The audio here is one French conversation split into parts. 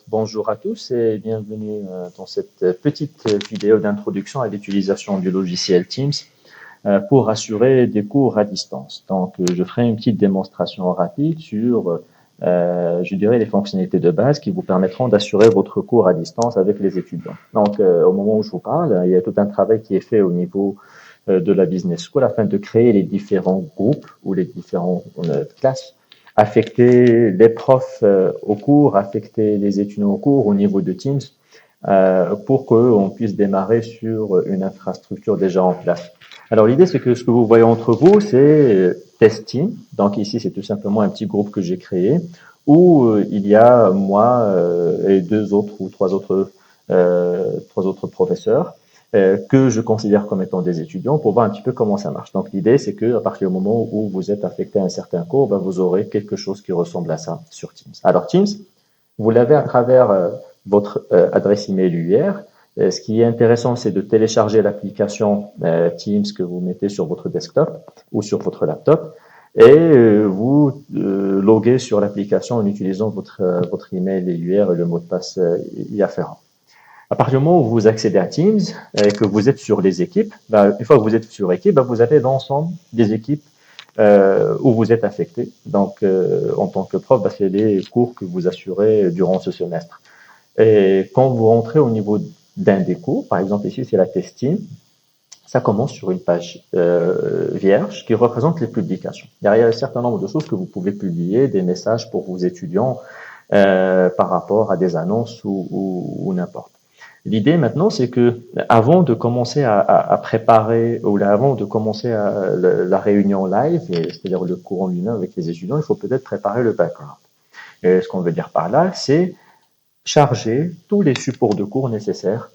Bonjour à tous et bienvenue dans cette petite vidéo d'introduction à l'utilisation du logiciel Teams pour assurer des cours à distance. Je ferai une petite démonstration rapide sur, je dirais, les fonctionnalités de base qui vous permettront d'assurer votre cours à distance avec les étudiants. Au moment où je vous parle, il y a tout un travail qui est fait au niveau de la Business School afin de créer les différents groupes ou les différentes classes, affecter les profs au cours, affecter les étudiants au cours au niveau de Teams pour qu'on puisse démarrer sur une infrastructure déjà en place. Alors l'idée, c'est que ce que vous voyez entre vous, c'est Test Team. Donc ici, c'est tout simplement un petit groupe que j'ai créé où il y a moi et deux autres ou trois autres professeurs que je considère comme étant des étudiants pour voir un petit peu comment ça marche. Donc l'idée, c'est que à partir du moment où vous êtes affecté à un certain cours, ben, vous aurez quelque chose qui ressemble à ça sur Teams. Alors Teams, vous l'avez à travers votre adresse email UR. Ce qui est intéressant, c'est de télécharger l'application Teams que vous mettez sur votre desktop ou sur votre laptop et vous loguez sur l'application en utilisant votre email UR et le mot de passe y afférent. À partir du moment où vous accédez à Teams et que vous êtes sur les équipes, ben, une fois que vous êtes sur équipe, ben, vous avez l'ensemble des équipes où vous êtes affecté. En tant que prof, ben, c'est les cours que vous assurez durant ce semestre. Et quand vous rentrez au niveau d'un des cours, par exemple ici c'est la Test Team, ça commence sur une page vierge qui représente les publications. Derrière, il y a un certain nombre de choses que vous pouvez publier, des messages pour vos étudiants par rapport à des annonces ou n'importe. L'idée maintenant, c'est que avant de commencer à préparer ou avant de commencer la réunion live, c'est-à-dire le cours en lui-même avec les étudiants, il faut peut-être préparer le background. Et ce qu'on veut dire par là, c'est charger tous les supports de cours nécessaires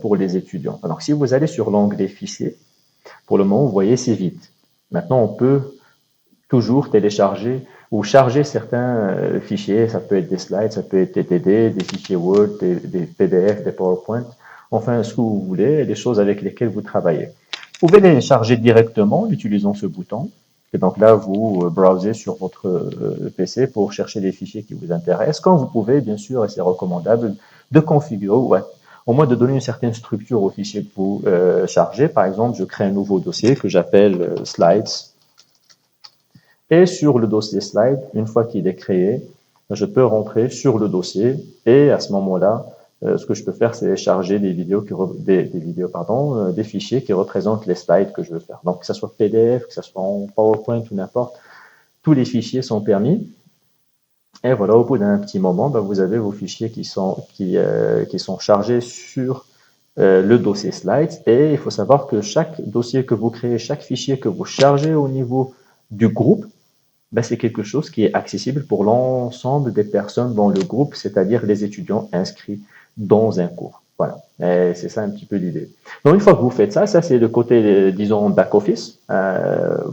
pour les étudiants. Alors, si vous allez sur l'onglet Fichiers, pour le moment, vous voyez, c'est vide. Maintenant, on peut toujours télécharger ou charger certains fichiers. Ça peut être des slides, ça peut être des TTD, des fichiers Word, des PDF, des PowerPoint, enfin ce que vous voulez, des choses avec lesquelles vous travaillez. Vous pouvez les charger directement en utilisant ce bouton. Et donc là, vous browsez sur votre PC pour chercher les fichiers qui vous intéressent. Quand vous pouvez, bien sûr, et c'est recommandable, de configurer ou au moins de donner une certaine structure au fichier que vous chargez. Par exemple, je crée un nouveau dossier que j'appelle Slides. Et sur le dossier slide, une fois qu'il est créé, je peux rentrer sur le dossier et à ce moment-là, ce que je peux faire, c'est charger des fichiers qui représentent les slides que je veux faire. Donc, que ce soit PDF, que ce soit en PowerPoint ou n'importe, tous les fichiers sont permis. Et voilà, au bout d'un petit moment, ben, vous avez vos fichiers qui sont chargés sur le dossier slides. Et il faut savoir que chaque dossier que vous créez, chaque fichier que vous chargez au niveau du groupe, ben, c'est quelque chose qui est accessible pour l'ensemble des personnes dans le groupe, c'est-à-dire les étudiants inscrits dans un cours. Voilà, c'est ça un petit peu l'idée. Donc une fois que vous faites ça, ça c'est le côté, disons, back-office,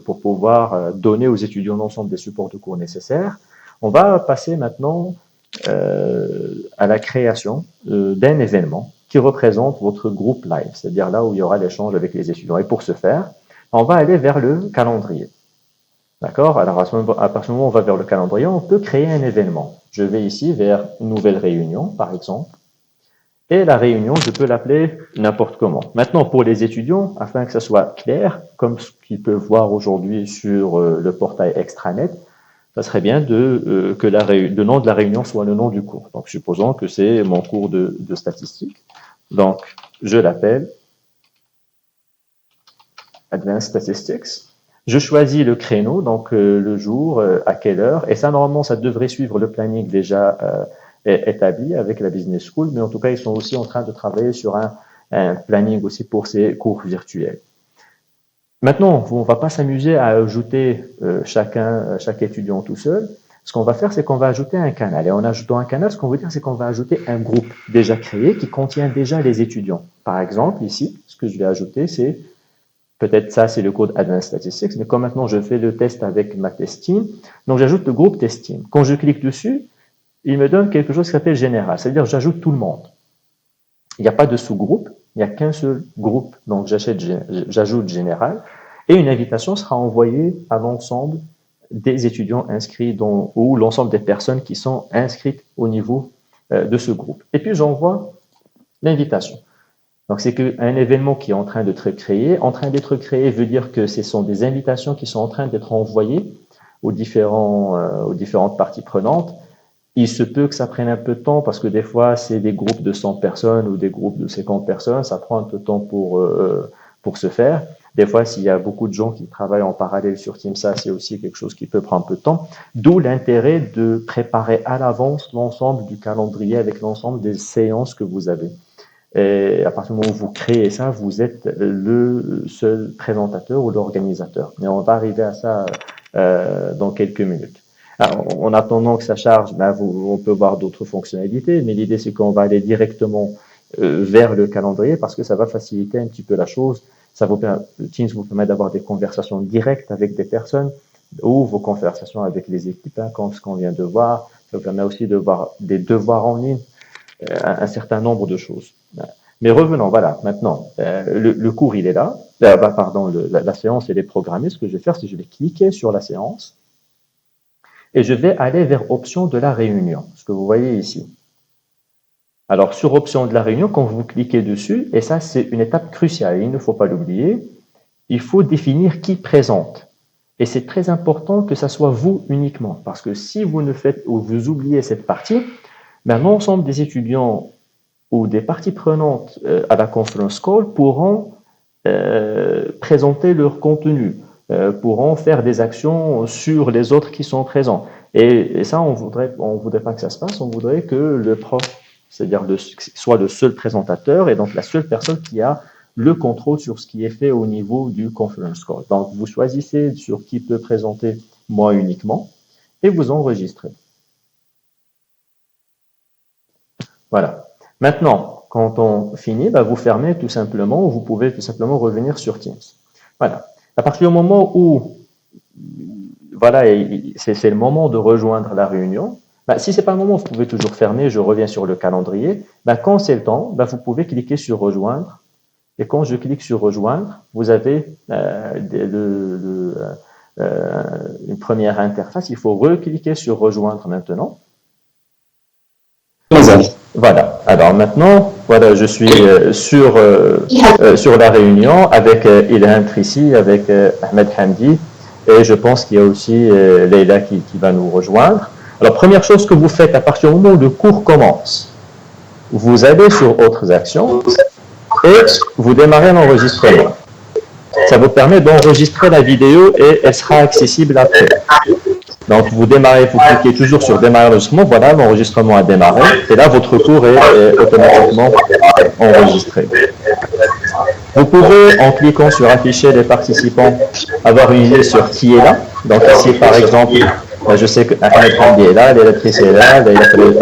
pour pouvoir donner aux étudiants l'ensemble des supports de cours nécessaires. On va passer maintenant à la création d'un événement qui représente votre groupe live, c'est-à-dire là où il y aura l'échange avec les étudiants. Et pour ce faire, on va aller vers le calendrier. D'accord? Alors, à partir du moment où on va vers le calendrier, on peut créer un événement. Je vais ici vers une nouvelle réunion, par exemple. Et la réunion, je peux l'appeler n'importe comment. Maintenant, pour les étudiants, afin que ça soit clair, comme ce qu'ils peuvent voir aujourd'hui sur le portail extranet, ça serait bien que le nom de la réunion soit le nom du cours. Donc, supposons que c'est mon cours de statistiques. Donc, je l'appelle Advanced Statistics. Je choisis le créneau, donc le jour, à quelle heure, et ça, normalement, ça devrait suivre le planning déjà établi avec la Business School, mais en tout cas, ils sont aussi en train de travailler sur un planning aussi pour ces cours virtuels. Maintenant, on ne va pas s'amuser à ajouter chaque étudiant tout seul. Ce qu'on va faire, c'est qu'on va ajouter un canal. Et en ajoutant un canal, ce qu'on veut dire, c'est qu'on va ajouter un groupe déjà créé qui contient déjà les étudiants. Par exemple, ici, ce que je vais ajouter, c'est peut-être ça, c'est le code Advanced Statistics, mais comme maintenant je fais le test avec ma test team, donc j'ajoute le groupe test team. Quand je clique dessus, il me donne quelque chose qui s'appelle général, c'est-à-dire j'ajoute tout le monde. Il n'y a pas de sous-groupe, il n'y a qu'un seul groupe, donc j'ajoute général. Et une invitation sera envoyée à l'ensemble des étudiants inscrits ou l'ensemble des personnes qui sont inscrites au niveau de ce groupe. Et puis j'envoie l'invitation. Donc c'est qu'un événement qui est en train d'être créé. En train d'être créé veut dire que ce sont des invitations qui sont en train d'être envoyées aux différentes parties prenantes. Il se peut que ça prenne un peu de temps parce que des fois, c'est des groupes de 100 personnes ou des groupes de 50 personnes. Ça prend un peu de temps pour se faire. Des fois, s'il y a beaucoup de gens qui travaillent en parallèle sur TeamSA, c'est aussi quelque chose qui peut prendre un peu de temps. D'où l'intérêt de préparer à l'avance l'ensemble du calendrier avec l'ensemble des séances que vous avez. Et à partir du moment où vous créez ça, vous êtes le seul présentateur ou l'organisateur. Et on va arriver à ça dans quelques minutes. Alors, en attendant que ça charge, on peut voir d'autres fonctionnalités, mais l'idée c'est qu'on va aller directement vers le calendrier parce que ça va faciliter un petit peu la chose. Teams vous permet d'avoir des conversations directes avec des personnes ou vos conversations avec les équipes, comme ce qu'on vient de voir. Ça vous permet aussi de voir des devoirs en ligne, un certain nombre de choses. Mais revenons, voilà, maintenant, le cours il est là, la séance elle est programmée. Ce que je vais faire, c'est que je vais cliquer sur la séance et je vais aller vers option de la réunion, ce que vous voyez ici. Alors, sur option de la réunion, quand vous cliquez dessus, et ça, c'est une étape cruciale, il ne faut pas l'oublier, il faut définir qui présente. Et c'est très important que ça soit vous uniquement, parce que si vous ne faites ou vous oubliez cette partie, l'ensemble des étudiants ou des parties prenantes à la conference call pourront présenter leur contenu, pourront faire des actions sur les autres qui sont présents. Et ça, on voudrait pas que ça se passe, on voudrait que le prof, c'est-à-dire soit le seul présentateur et donc la seule personne qui a le contrôle sur ce qui est fait au niveau du conference call. Donc, vous choisissez sur qui peut présenter moi uniquement et vous enregistrez. Voilà. Maintenant, quand on finit, vous fermez tout simplement ou vous pouvez tout simplement revenir sur Teams. Voilà. À partir du moment où voilà, c'est le moment de rejoindre la réunion. Si ce n'est pas le moment, vous pouvez toujours fermer, je reviens sur le calendrier. Quand c'est le temps, vous pouvez cliquer sur rejoindre. Et quand je clique sur rejoindre, vous avez une première interface. Il faut recliquer sur rejoindre maintenant. Voilà. Alors maintenant, voilà, je suis sur la réunion avec Ilham Trissi, avec Ahmed Hamdi. Et je pense qu'il y a aussi Leïla qui va nous rejoindre. Alors, première chose que vous faites à partir du moment où le cours commence, vous allez sur Autres actions et vous démarrez l'enregistrement. Ça vous permet d'enregistrer la vidéo et elle sera accessible après. Donc, vous cliquez toujours sur Démarrer l'enregistrement. Voilà, l'enregistrement a démarré. Et là, votre cours est automatiquement enregistré. Vous pouvez, en cliquant sur Afficher les participants, avoir une idée sur qui est là. Donc ici, par exemple, je sais que Ahmed Hamdi est là, Leïla Trissi est là,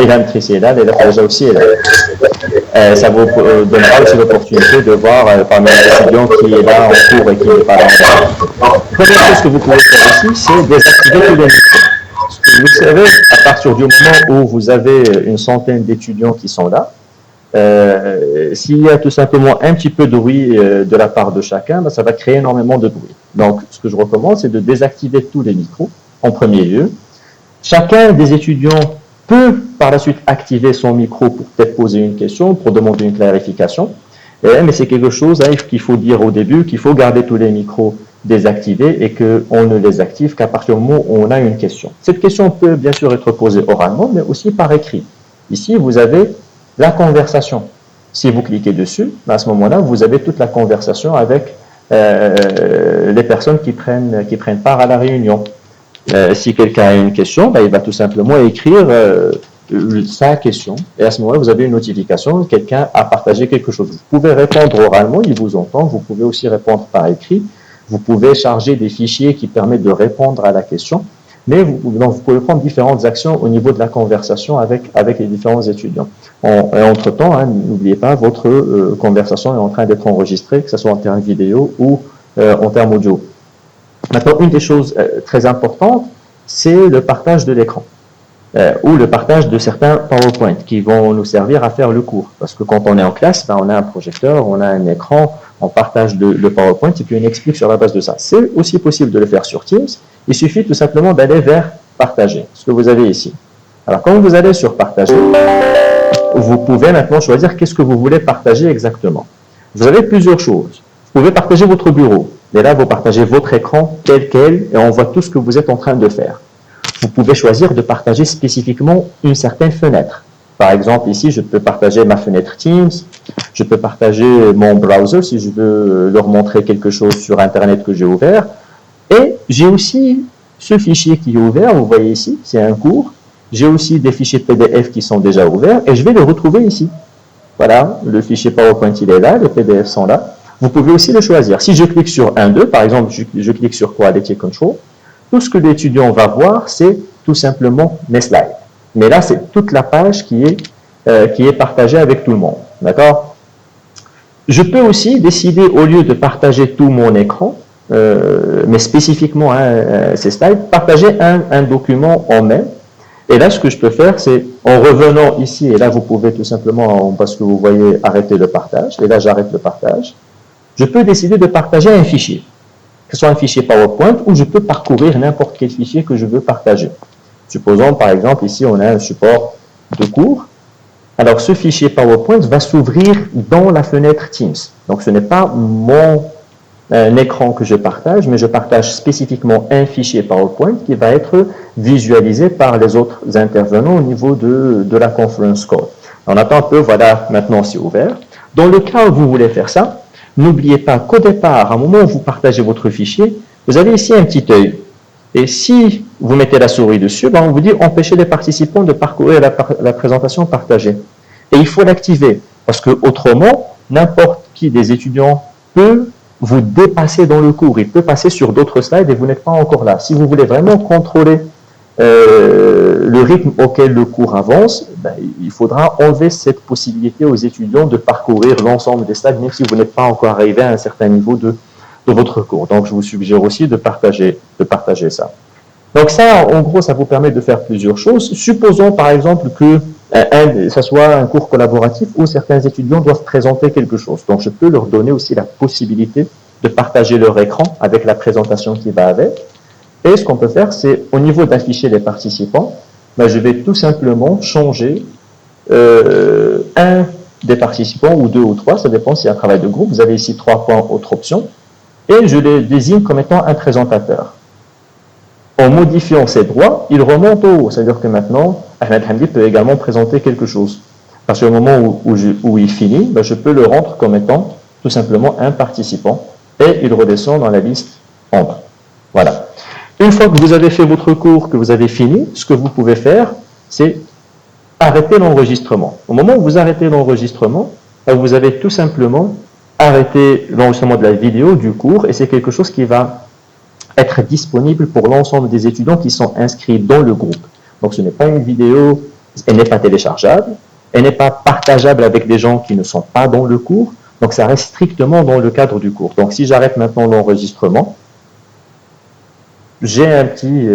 Ilham Trissi est là, Leïla Khawaja aussi est là. Ça vous donnera aussi l'opportunité de voir parmi les étudiants qui est là en cours et qui n'est pas là en cours. La première chose que vous pouvez faire ici, c'est désactiver tous les micros. Vous savez, à partir du moment où vous avez une centaine d'étudiants qui sont là, s'il y a tout simplement un petit peu de bruit de la part de chacun, ça va créer énormément de bruit. Donc, ce que je recommande, c'est de désactiver tous les micros en premier lieu. Chacun des étudiants peut par la suite activer son micro pour peut-être poser une question, pour demander une clarification. Mais c'est quelque chose qu'il faut dire au début, qu'il faut garder tous les micros désactivés et qu'on ne les active qu'à partir du moment où on a une question. Cette question peut bien sûr être posée oralement, mais aussi par écrit. Ici, vous avez la conversation. Si vous cliquez dessus, à ce moment-là, vous avez toute la conversation avec les personnes qui prennent part à la réunion. Si quelqu'un a une question, il va tout simplement écrire sa question. Et à ce moment-là, vous avez une notification, quelqu'un a partagé quelque chose. Vous pouvez répondre oralement, il vous entend. Vous pouvez aussi répondre par écrit. Vous pouvez charger des fichiers qui permettent de répondre à la question. Mais vous pouvez prendre différentes actions au niveau de la conversation avec les différents étudiants. Et entre-temps, n'oubliez pas, votre conversation est en train d'être enregistrée, que ce soit en termes vidéo ou en termes audio. Maintenant, une des choses très importantes, c'est le partage de l'écran ou le partage de certains PowerPoint qui vont nous servir à faire le cours. Parce que quand on est en classe, on a un projecteur, on a un écran, on partage le PowerPoint et puis on explique sur la base de ça. C'est aussi possible de le faire sur Teams. Il suffit tout simplement d'aller vers partager, ce que vous avez ici. Alors, quand vous allez sur partager, vous pouvez maintenant choisir qu'est-ce que vous voulez partager exactement. Vous avez plusieurs choses. Vous pouvez partager votre bureau. Et là, vous partagez votre écran tel quel et on voit tout ce que vous êtes en train de faire. Vous pouvez choisir de partager spécifiquement une certaine fenêtre. Par exemple, ici, je peux partager ma fenêtre Teams, je peux partager mon browser si je veux leur montrer quelque chose sur Internet que j'ai ouvert. Et j'ai aussi ce fichier qui est ouvert, vous voyez ici, c'est un cours. J'ai aussi des fichiers PDF qui sont déjà ouverts et je vais les retrouver ici. Voilà, le fichier PowerPoint, il est là, les PDF sont là. Vous pouvez aussi le choisir. Si je clique sur 1, 2, par exemple, je clique sur Quality Control, tout ce que l'étudiant va voir, c'est tout simplement mes slides. Mais là, c'est toute la page qui est partagée avec tout le monde. D'accord? Je peux aussi décider, au lieu de partager tout mon écran, mais spécifiquement ces slides, partager un document en main. Et là, ce que je peux faire, c'est en revenant ici, et là, vous pouvez tout simplement, parce que vous voyez, arrêter le partage. Et là, j'arrête le partage. Je peux décider de partager un fichier, que ce soit un fichier PowerPoint, ou je peux parcourir n'importe quel fichier que je veux partager. Supposons, par exemple, ici, on a un support de cours. Alors, ce fichier PowerPoint va s'ouvrir dans la fenêtre Teams. Donc, ce n'est pas mon écran que je partage, mais je partage spécifiquement un fichier PowerPoint qui va être visualisé par les autres intervenants au niveau de la conference call. On attend un peu, voilà, maintenant c'est ouvert. Dans le cas où vous voulez faire ça, n'oubliez pas qu'au départ, à un moment où vous partagez votre fichier, vous avez ici un petit œil. Et si vous mettez la souris dessus, on vous dit empêcher les participants de parcourir la présentation partagée. Et il faut l'activer, parce que autrement, n'importe qui des étudiants peut vous dépasser dans le cours. Il peut passer sur d'autres slides et vous n'êtes pas encore là. Si vous voulez vraiment contrôler le rythme auquel le cours avance, il faudra enlever cette possibilité aux étudiants de parcourir l'ensemble des slides, même si vous n'êtes pas encore arrivé à un certain niveau de votre cours. Donc, je vous suggère aussi de partager ça. Donc ça, en gros, ça vous permet de faire plusieurs choses. Supposons, par exemple, que ça soit un cours collaboratif où certains étudiants doivent présenter quelque chose. Donc, je peux leur donner aussi la possibilité de partager leur écran avec la présentation qui va avec. Et ce qu'on peut faire, c'est au niveau d'afficher les participants, je vais tout simplement changer un des participants, ou deux ou trois, ça dépend s'il y a un travail de groupe. Vous avez ici 3 points, autre option, et je les désigne comme étant un présentateur. En modifiant ses droits, il remonte au haut. C'est-à-dire que maintenant, Ahmed Hamdi peut également présenter quelque chose. Parce qu'au moment où il finit, je peux le rendre comme étant tout simplement un participant et il redescend dans la liste en bas. Voilà. Une fois que vous avez fait votre cours, que vous avez fini, ce que vous pouvez faire, c'est arrêter l'enregistrement. Au moment où vous arrêtez l'enregistrement, vous avez tout simplement arrêté l'enregistrement de la vidéo du cours et c'est quelque chose qui va être disponible pour l'ensemble des étudiants qui sont inscrits dans le groupe. Donc ce n'est pas une vidéo, elle n'est pas téléchargeable, elle n'est pas partageable avec des gens qui ne sont pas dans le cours, donc ça reste strictement dans le cadre du cours. Donc si j'arrête maintenant l'enregistrement, j'ai un petit...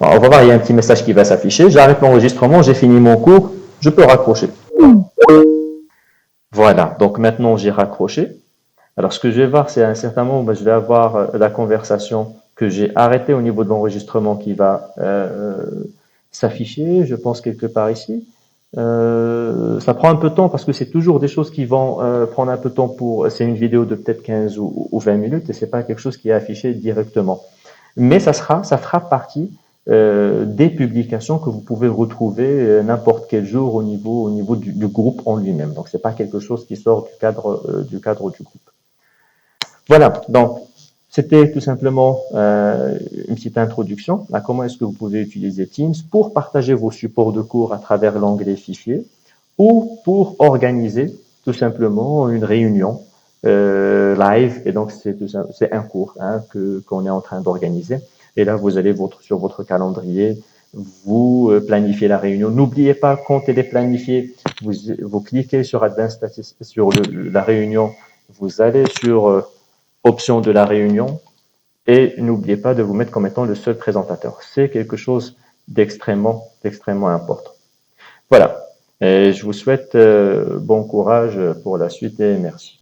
on va voir, il y a un petit message qui va s'afficher, j'arrête l'enregistrement, j'ai fini mon cours, je peux raccrocher. Voilà, donc maintenant j'ai raccroché. Alors, ce que je vais voir, c'est à un certain moment, je vais avoir la conversation que j'ai arrêtée au niveau de l'enregistrement qui va s'afficher, je pense quelque part ici. Ça prend un peu de temps parce que c'est toujours des choses qui vont prendre un peu de temps pour... C'est une vidéo de peut-être 15 ou 20 minutes et c'est pas quelque chose qui est affiché directement. Mais ça fera partie des publications que vous pouvez retrouver n'importe quel jour au niveau du groupe en lui-même. Donc, c'est pas quelque chose qui sort du cadre du groupe. Voilà, donc c'était tout simplement une petite introduction à comment est-ce que vous pouvez utiliser Teams pour partager vos supports de cours à travers l'onglet fichier ou pour organiser tout simplement une réunion live. Et donc c'est un cours qu'on est en train d'organiser. Et là, vous allez sur votre calendrier, vous planifiez la réunion. N'oubliez pas, quand elle est planifiée, vous cliquez sur Advanced Statistics, sur la réunion, vous allez sur option de la réunion et n'oubliez pas de vous mettre comme étant le seul présentateur. C'est quelque chose d'extrêmement important. Voilà. Et je vous souhaite bon courage pour la suite et merci.